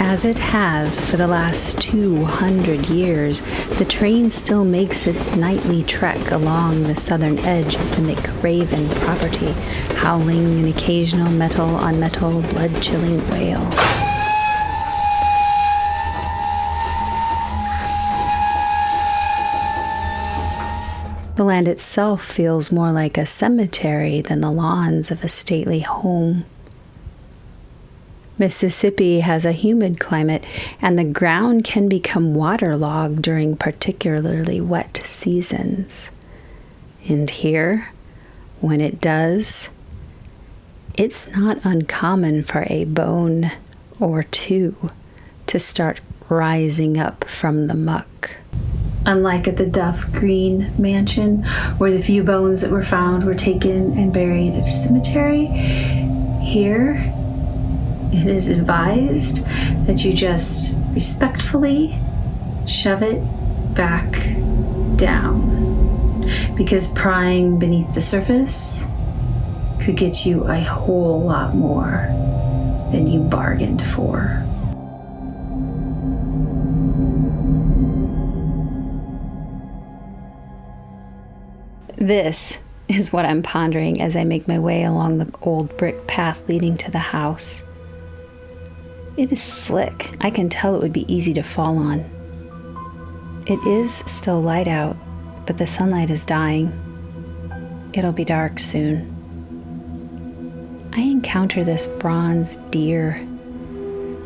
As it has for the last 200 years, the train still makes its nightly trek along the southern edge of the McRaven property, howling an occasional metal-on-metal, blood-chilling wail. The land itself feels more like a cemetery than the lawns of a stately home. Mississippi has a humid climate, and the ground can become waterlogged during particularly wet seasons. And here, when it does, it's not uncommon for a bone or two to start rising up from the muck. Unlike at the Duff Green Mansion, where the few bones that were found were taken and buried at a cemetery, here it is advised that you just respectfully shove it back down, because prying beneath the surface could get you a whole lot more than you bargained for. This is what I'm pondering as I make my way along the old brick path leading to the house. It is slick. I can tell it would be easy to fall on. It is still light out, but the sunlight is dying. It'll be dark soon. I encounter this bronze deer.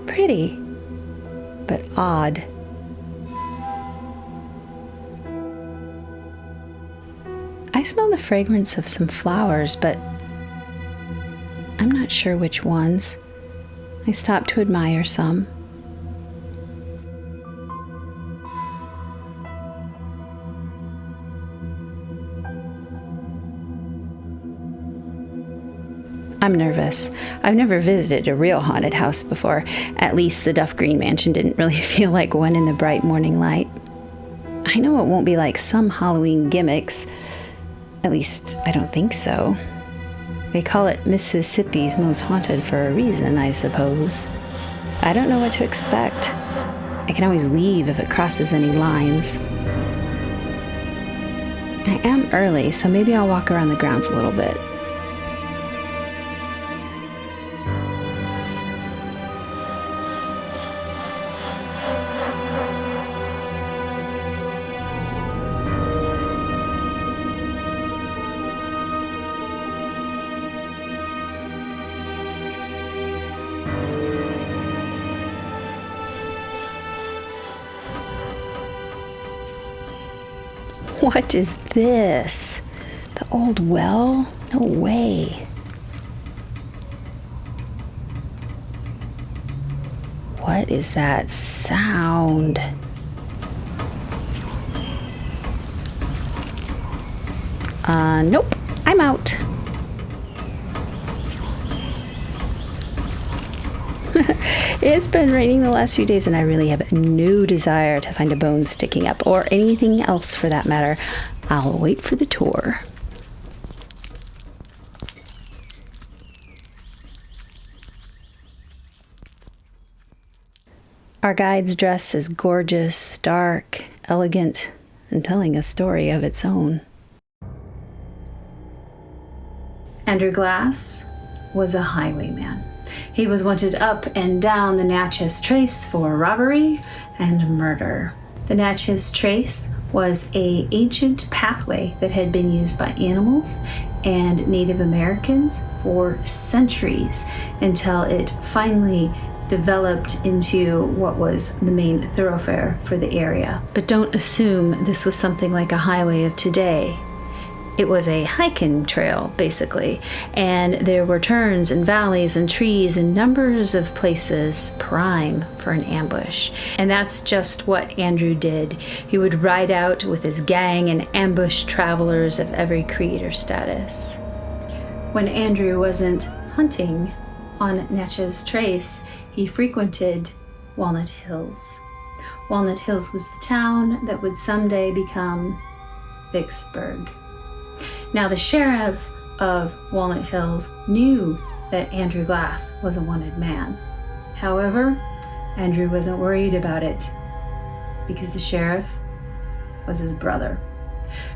Pretty, but odd. I smell the fragrance of some flowers, but I'm not sure which ones. I stop to admire some. I'm nervous. I've never visited a real haunted house before. At least the Duff Green Mansion didn't really feel like one in the bright morning light. I know it won't be like some Halloween gimmicks. At least, I don't think so. They call it Mississippi's Most Haunted for a reason, I suppose. I don't know what to expect. I can always leave if it crosses any lines. I am early, so maybe I'll walk around the grounds a little bit. What is this? The old well? No way. What is that sound? Nope. I'm out. It's been raining the last few days, and I really have no desire to find a bone sticking up, or anything else for that matter. I'll wait for the tour. Our guide's dress is gorgeous, dark, elegant, and telling a story of its own. Andrew Glass was a highwayman. He was wanted up and down the Natchez Trace for robbery and murder. The Natchez Trace was an ancient pathway that had been used by animals and Native Americans for centuries, until it finally developed into what was the main thoroughfare for the area. But don't assume this was something like a highway of today. It was a hiking trail, basically, and there were turns and valleys and trees and numbers of places prime for an ambush. And that's just what Andrew did. He would ride out with his gang and ambush travelers of every creed or status. When Andrew wasn't hunting on Natchez Trace, he frequented Walnut Hills. Walnut Hills was the town that would someday become Vicksburg. Now, the sheriff of Walnut Hills knew that Andrew Glass was a wanted man. However, Andrew wasn't worried about it because the sheriff was his brother.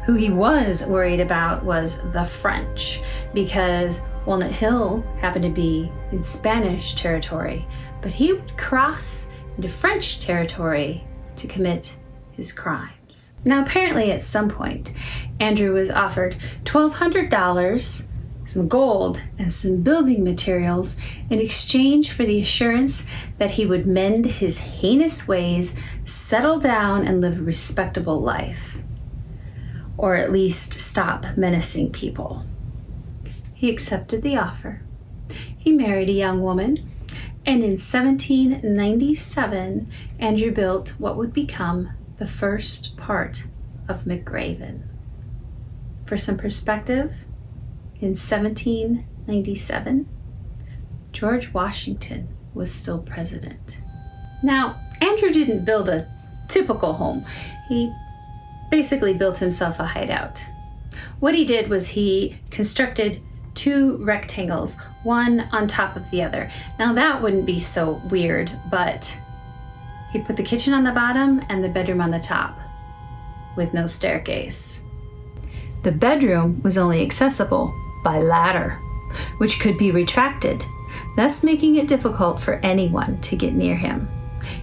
Who he was worried about was the French, because Walnut Hill happened to be in Spanish territory, but he would cross into French territory to commit his crimes. Now, apparently at some point, Andrew was offered $1,200, some gold, and some building materials in exchange for the assurance that he would mend his heinous ways, settle down, and live a respectable life. Or at least stop menacing people. He accepted the offer. He married a young woman, and in 1797, Andrew built what would become the first part of McRaven. For some perspective, in 1797, George Washington was still president. Now, Andrew didn't build a typical home. He basically built himself a hideout. What he did was he constructed 2 rectangles, one on top of the other. Now that wouldn't be so weird, but he put the kitchen on the bottom and the bedroom on the top, with no staircase. The bedroom was only accessible by ladder, which could be retracted, thus making it difficult for anyone to get near him.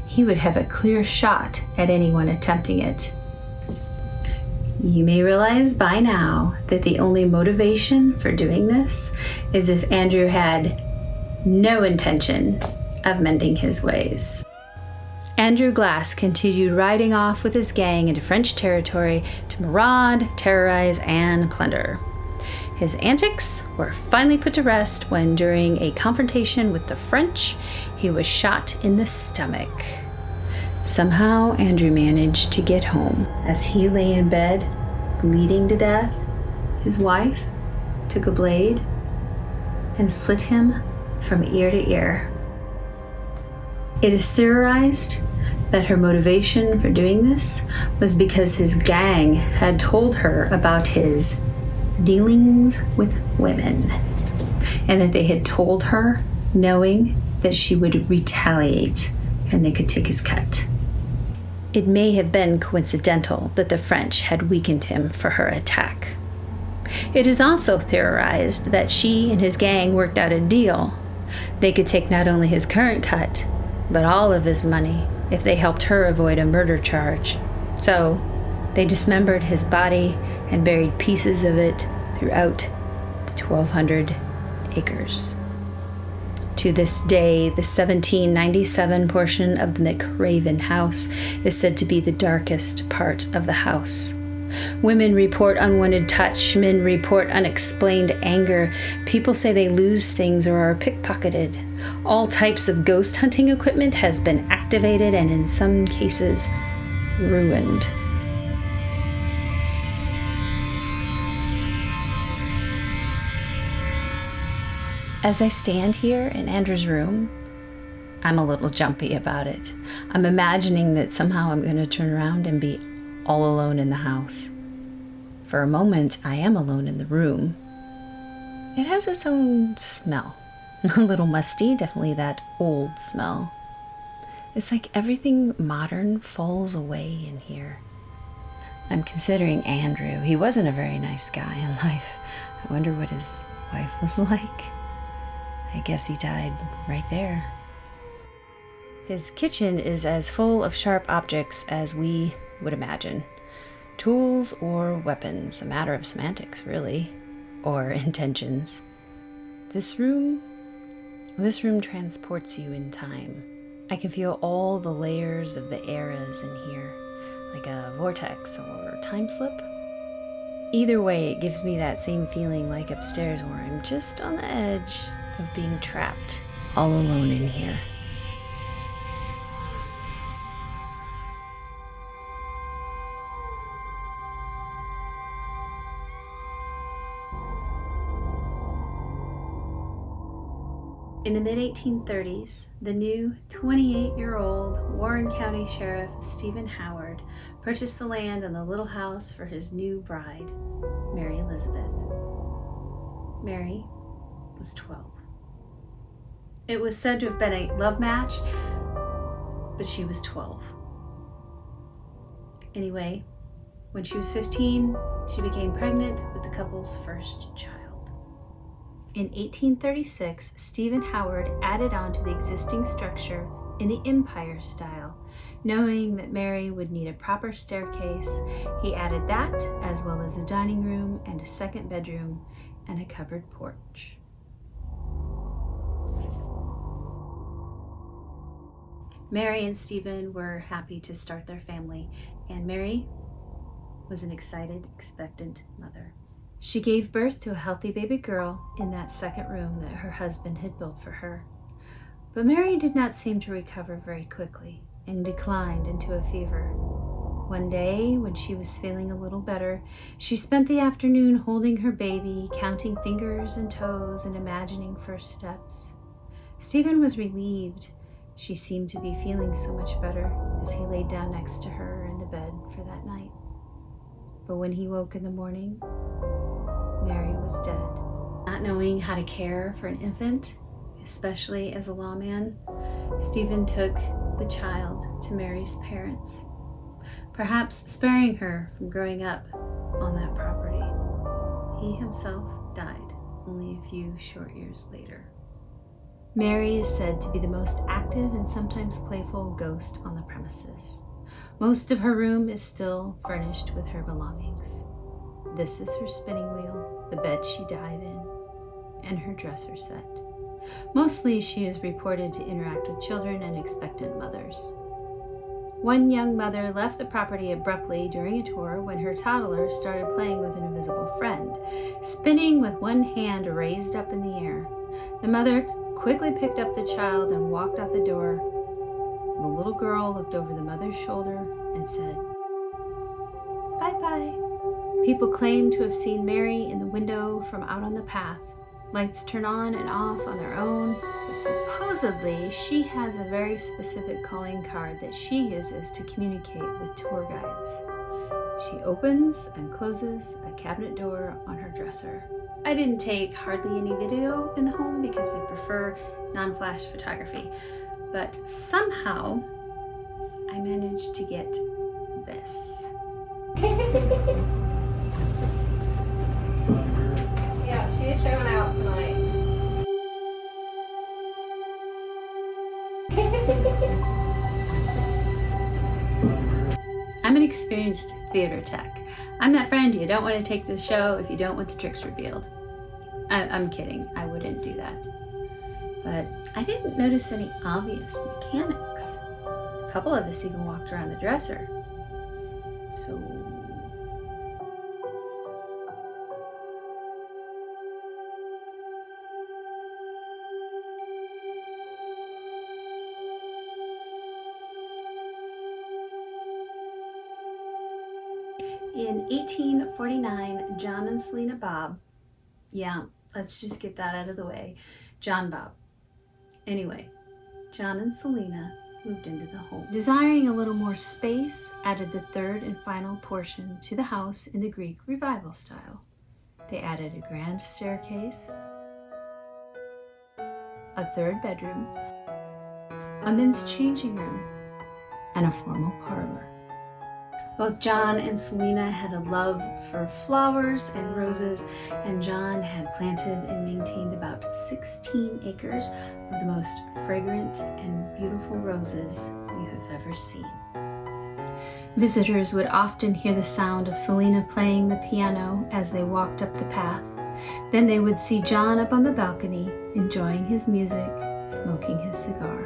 He would have a clear shot at anyone attempting it. You may realize by now that the only motivation for doing this is if Andrew had no intention of mending his ways. Andrew Glass continued riding off with his gang into French territory to maraud, terrorize, and plunder. His antics were finally put to rest when, during a confrontation with the French, he was shot in the stomach. Somehow, Andrew managed to get home. As he lay in bed, bleeding to death, his wife took a blade and slit him from ear to ear. It is theorized that her motivation for doing this was because his gang had told her about his dealings with women, and that they had told her knowing that she would retaliate and they could take his cut. It may have been coincidental that the French had weakened him for her attack. It is also theorized that she and his gang worked out a deal. They could take not only his current cut, but all of his money if they helped her avoid a murder charge. So they dismembered his body and buried pieces of it throughout the 1,200 acres. To this day, the 1797 portion of the McRaven house is said to be the darkest part of the house. Women report unwanted touch, men report unexplained anger, people say they lose things or are pickpocketed. All types of ghost hunting equipment has been activated and in some cases ruined. As I stand here in Andrew's room, I'm a little jumpy about it. I'm imagining that somehow I'm going to turn around and be all alone in the house. For a moment, I am alone in the room. It has its own smell. A little musty, definitely that old smell. It's like everything modern falls away in here. I'm considering Andrew. He wasn't a very nice guy in life. I wonder what his wife was like. I guess he died right there. His kitchen is as full of sharp objects as we would imagine. Tools or weapons, a matter of semantics, really, or intentions. This room transports you in time. I can feel all the layers of the eras in here, like a vortex or time slip. Either way, it gives me that same feeling like upstairs where I'm just on the edge of being trapped all alone in here. In the mid-1830s, the new 28-year-old Warren County Sheriff Stephen Howard purchased the land and the little house for his new bride, Mary Elizabeth. Mary was 12. It was said to have been a love match, but she was 12. Anyway, when she was 15, she became pregnant with the couple's first child. In 1836, Stephen Howard added on to the existing structure in the Empire style. Knowing that Mary would need a proper staircase, he added that, as well as a dining room and a second bedroom and a covered porch. Mary and Stephen were happy to start their family, and Mary was an excited, expectant mother. She gave birth to a healthy baby girl in that second room that her husband had built for her. But Mary did not seem to recover very quickly and declined into a fever. One day, when she was feeling a little better, she spent the afternoon holding her baby, counting fingers and toes and imagining first steps. Stephen was relieved. She seemed to be feeling so much better as he laid down next to her in the bed for that night. But when he woke in the morning, Mary was dead. Not knowing how to care for an infant, especially as a lawman, Stephen took the child to Mary's parents, perhaps sparing her from growing up on that property. He himself died only a few short years later. Mary is said to be the most active and sometimes playful ghost on the premises. Most of her room is still furnished with her belongings. This is her spinning wheel, the bed she died in, and her dresser set. Mostly she is reported to interact with children and expectant mothers. One young mother left the property abruptly during a tour when her toddler started playing with an invisible friend, spinning with one hand raised up in the air. The mother quickly picked up the child and walked out the door. The little girl looked over the mother's shoulder and said, "Bye-bye." People claim to have seen Mary in the window from out on the path. Lights turn on and off on their own, but supposedly she has a very specific calling card that she uses to communicate with tour guides. She opens and closes a cabinet door on her dresser. I didn't take hardly any video in the home because I prefer non-flash photography, but somehow I managed to get this. Yeah, she is showing out tonight. I'm an experienced theater tech. I'm that friend you don't want to take to the show if you don't want the tricks revealed. I'm kidding, I wouldn't do that. But I didn't notice any obvious mechanics. A couple of us even walked around the dresser. So in 1849, John and Selena Bob, yeah, let's just get that out of the way, John Bob. Anyway, John and Selena moved into the home. Desiring a little more space, added the third and final portion to the house in the Greek Revival style. They added a grand staircase, a third bedroom, a men's changing room, and a formal parlor. Both John and Selena had a love for flowers and roses, and John had planted and maintained about 16 acres of the most fragrant and beautiful roses you have ever seen. Visitors would often hear the sound of Selena playing the piano as they walked up the path. Then they would see John up on the balcony, enjoying his music, smoking his cigar.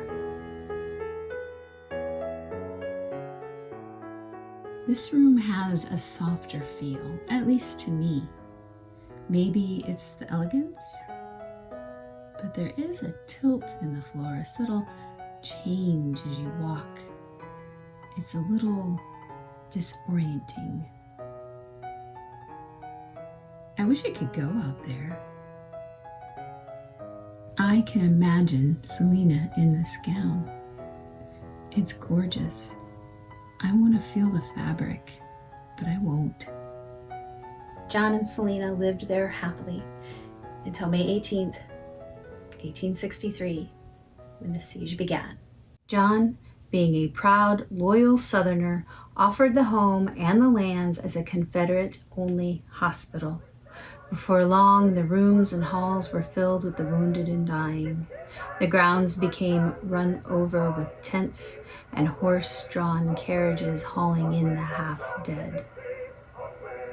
This room has a softer feel, at least to me. Maybe it's the elegance, but there is a tilt in the floor, a subtle change as you walk. It's a little disorienting. I wish I could go out there. I can imagine Selena in this gown. It's gorgeous. I want to feel the fabric, but I won't. John and Selena lived there happily until May 18th, 1863, when the siege began. John being a proud, loyal Southerner, offered the home and the lands as a Confederate-only hospital. Before long, the rooms and halls were filled with the wounded and dying. The grounds became run over with tents and horse-drawn carriages hauling in the half-dead.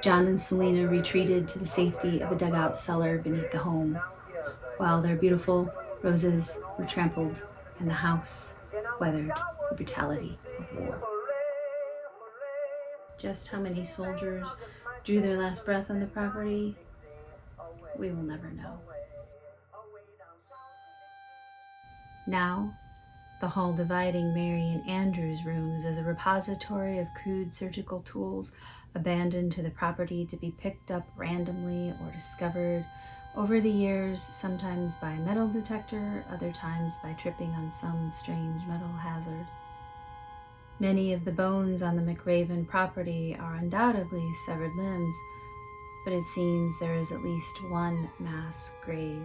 John and Selena retreated to the safety of a dugout cellar beneath the home, while their beautiful roses were trampled and the house weathered the brutality of war. Just how many soldiers drew their last breath on the property, we will never know. Now, the hall dividing Mary and Andrew's rooms is a repository of crude surgical tools abandoned to the property to be picked up randomly or discovered over the years, sometimes by metal detector, other times by tripping on some strange metal hazard. Many of the bones on the McRaven property are undoubtedly severed limbs, but it seems there is at least one mass grave.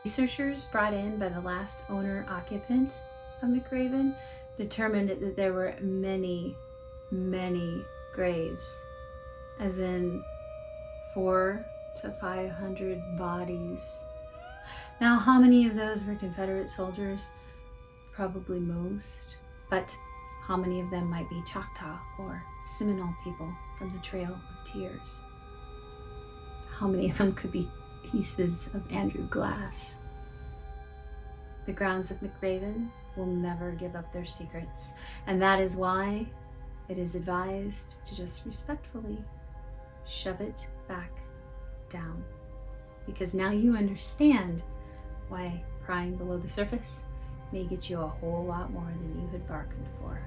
Researchers brought in by the last owner-occupant of McRaven determined that there were many, many graves, as in 400 to 500 bodies. Now, how many of those were Confederate soldiers? Probably most, but how many of them might be Choctaw or Seminole people from the Trail of Tears? How many of them could be pieces of Andrew Glass? The grounds of McRaven will never give up their secrets, and that is why it is advised to just respectfully shove it back down, because now you understand why prying below the surface may get you a whole lot more than you had bargained for.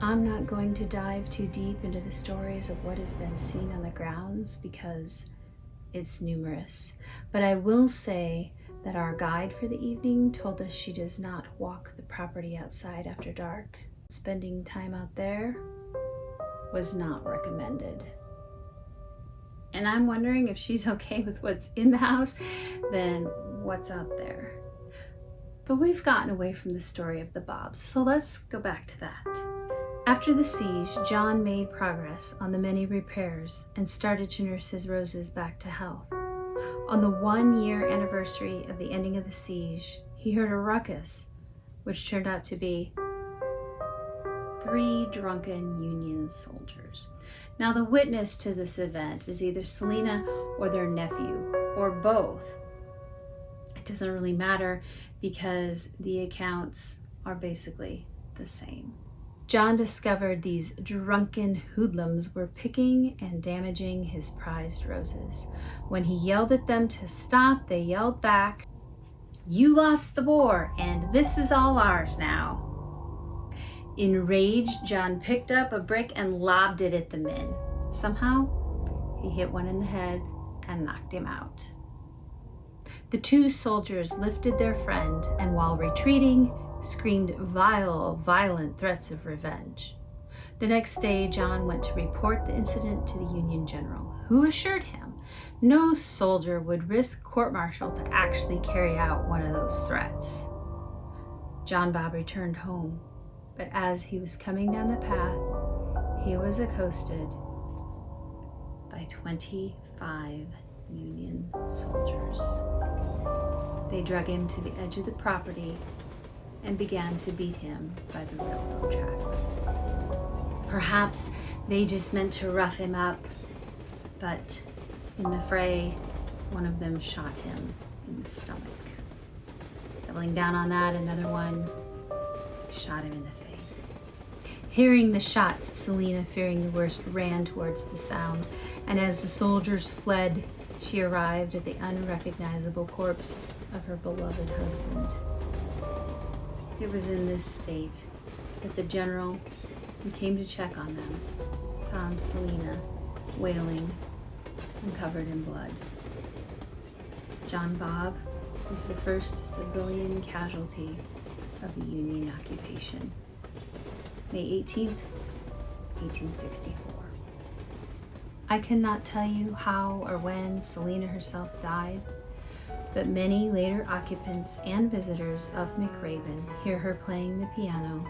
I'm not going to dive too deep into the stories of what has been seen on the grounds because it's numerous, but I will say that our guide for the evening told us she does not walk the property outside after dark. Spending time out there was not recommended. And I'm wondering if she's okay with what's in the house, then what's out there. But we've gotten away from the story of the Bobs, so let's go back to that. After the siege, John made progress on the many repairs and started to nurse his roses back to health. On the 1-year anniversary of the ending of the siege, he heard a ruckus, which turned out to be 3 drunken Union soldiers. Now, the witness to this event is either Selena or their nephew, or both. It doesn't really matter because the accounts are basically the same. John discovered these drunken hoodlums were picking and damaging his prized roses. When he yelled at them to stop, they yelled back, "You lost the boar, and this is all ours now." Enraged, John picked up a brick and lobbed it at the men. Somehow, he hit one in the head and knocked him out. The 2 soldiers lifted their friend, and while retreating, screamed violent threats of revenge. The next day, John went to report the incident to the Union general, who assured him no soldier would risk court-martial to actually carry out one of those threats. John Bob returned home, but as he was coming down the path, he was accosted by 25 Union soldiers. They drug him to the edge of the property and began to beat him by the railroad tracks. Perhaps they just meant to rough him up, but in the fray, one of them shot him in the stomach. Doubling down on that, another one shot him in the face. Hearing the shots, Selena, fearing the worst, ran towards the sound, and as the soldiers fled, she arrived at the unrecognizable corpse of her beloved husband. It was in this state that the general who came to check on them found Selena wailing and covered in blood. John Bob was the first civilian casualty of the Union occupation. May 18th, 1864. I cannot tell you how or when Selena herself died, but many later occupants and visitors of McRaven hear her playing the piano,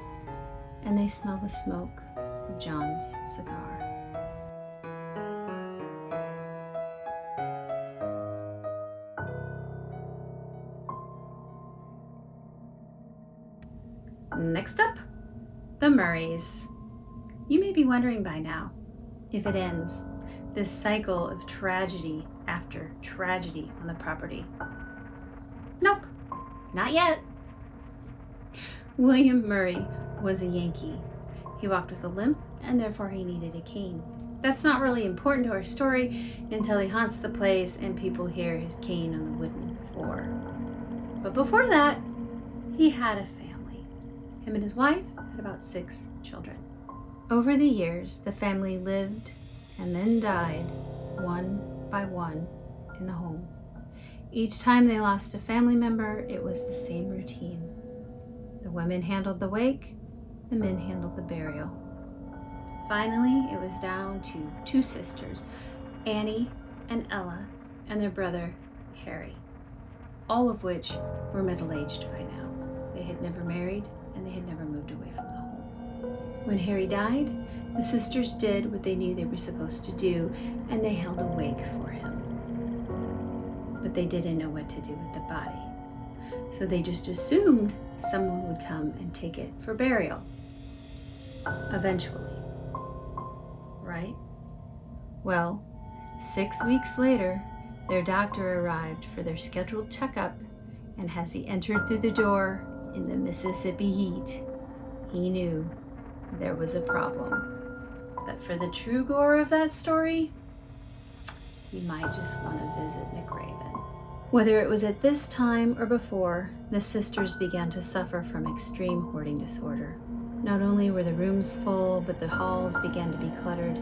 and they smell the smoke of John's cigar. Next up, the Murrays. You may be wondering by now if it ends, this cycle of tragedy after tragedy on the property. Nope, not yet. William Murray was a Yankee. He walked with a limp, and therefore he needed a cane. That's not really important to our story until he haunts the place and people hear his cane on the wooden floor. But before that, he had a family. Him and his wife had about 6 children. Over the years, the family lived and then died one by one in the home. Each time they lost a family member, it was the same routine. The women handled the wake, the men handled the burial. Finally, it was down to 2 sisters, Annie and Ella, and their brother, Harry, all of which were middle-aged by now. They had never married, and they had never moved away from the home. When Harry died, the sisters did what they knew they were supposed to do, and they held a wake for him. But they didn't know what to do with the body. So they just assumed someone would come and take it for burial. Eventually. Right? Well, 6 weeks later, their doctor arrived for their scheduled checkup, and as he entered through the door in the Mississippi heat, he knew there was a problem. But for the true gore of that story, you might just want to visit McRaven. Whether it was at this time or before, the sisters began to suffer from extreme hoarding disorder. Not only were the rooms full, but the halls began to be cluttered.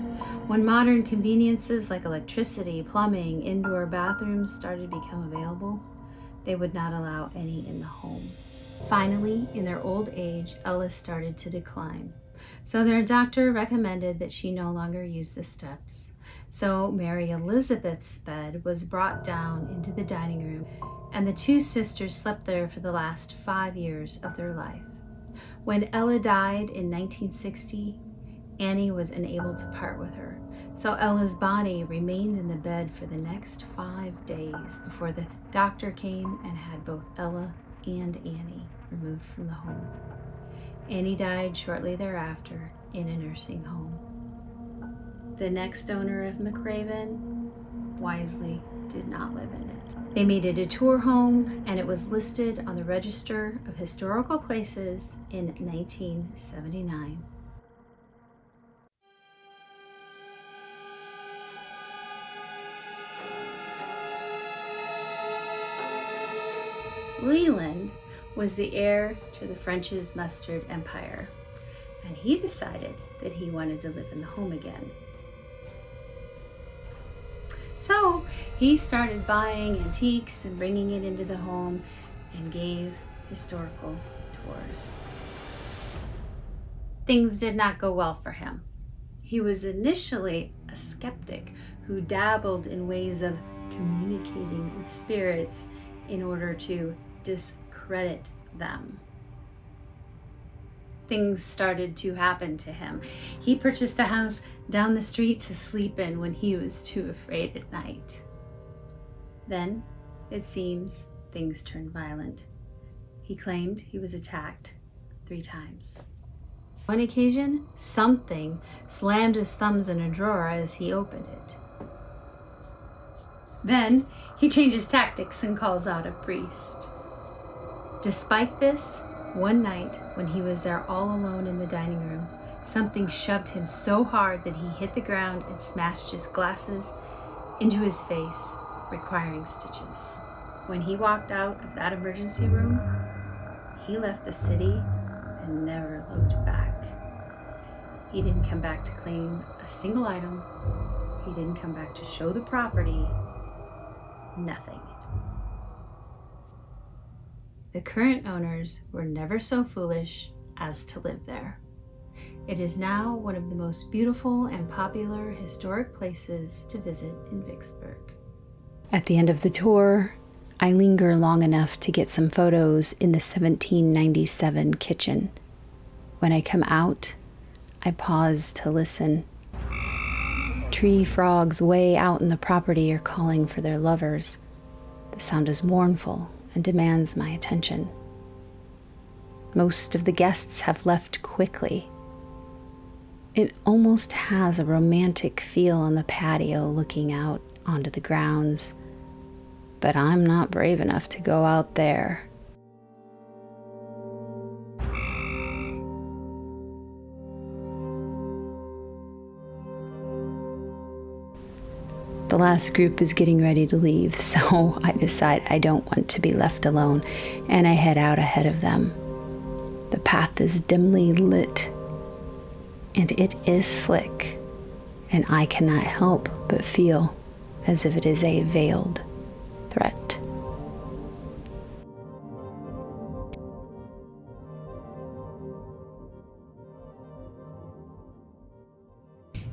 When modern conveniences like electricity, plumbing, indoor bathrooms started to become available, they would not allow any in the home. Finally, in their old age, Ella started to decline. So their doctor recommended that she no longer use the steps. So Mary Elizabeth's bed was brought down into the dining room, and the 2 sisters slept there for the last 5 years of their life. When Ella died in 1960, Annie was unable to part with her. So Ella's body remained in the bed for the next 5 days before the doctor came and had both Ella and Annie removed from the home. Annie died shortly thereafter in a nursing home. The next owner of McRaven wisely did not live in it. They made it a tour home, and it was listed on the Register of Historical Places in 1979. Leland was the heir to the French's mustard empire, and he decided that he wanted to live in the home again. So he started buying antiques and bringing it into the home and gave historical tours. Things did not go well for him. He was initially a skeptic who dabbled in ways of communicating with spirits in order to discredit them. Things started to happen to him. He purchased a house down the street to sleep in when he was too afraid at night. Then, it seems, things turned violent. He claimed he was attacked 3 times. On occasion, something slammed his thumbs in a drawer as he opened it. Then, he changes tactics and calls out a priest. Despite this, one night when he was there all alone in the dining room, something shoved him so hard that he hit the ground and smashed his glasses into his face, requiring stitches. When he walked out of that emergency room, he left the city and never looked back. He didn't come back to claim a single item. He didn't come back to show the property. Nothing. The current owners were never so foolish as to live there. It is now one of the most beautiful and popular historic places to visit in Vicksburg. At the end of the tour, I linger long enough to get some photos in the 1797 kitchen. When I come out, I pause to listen. Tree frogs way out in the property are calling for their lovers. The sound is mournful and demands my attention. Most of the guests have left quickly. It almost has a romantic feel on the patio looking out onto the grounds, but I'm not brave enough to go out there. The last group is getting ready to leave, so I decide I don't want to be left alone, and I head out ahead of them. The path is dimly lit, and it is slick, and I cannot help but feel as if it is a veiled threat.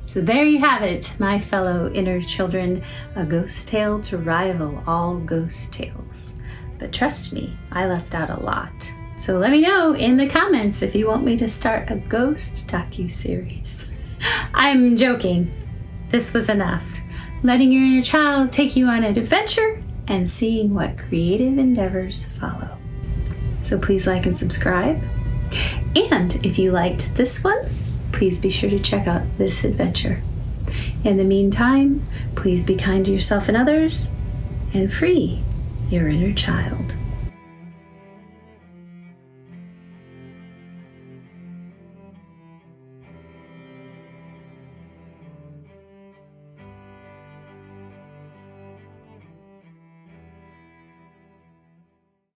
So there you have it, my fellow inner children, a ghost tale to rival all ghost tales. But trust me, I left out a lot. So let me know in the comments if you want me to start a ghost docu-series. I'm joking. This was enough. Letting your inner child take you on an adventure and seeing what creative endeavors follow. So please like and subscribe. And if you liked this one, please be sure to check out this adventure. In the meantime, please be kind to yourself and others, and free your inner child.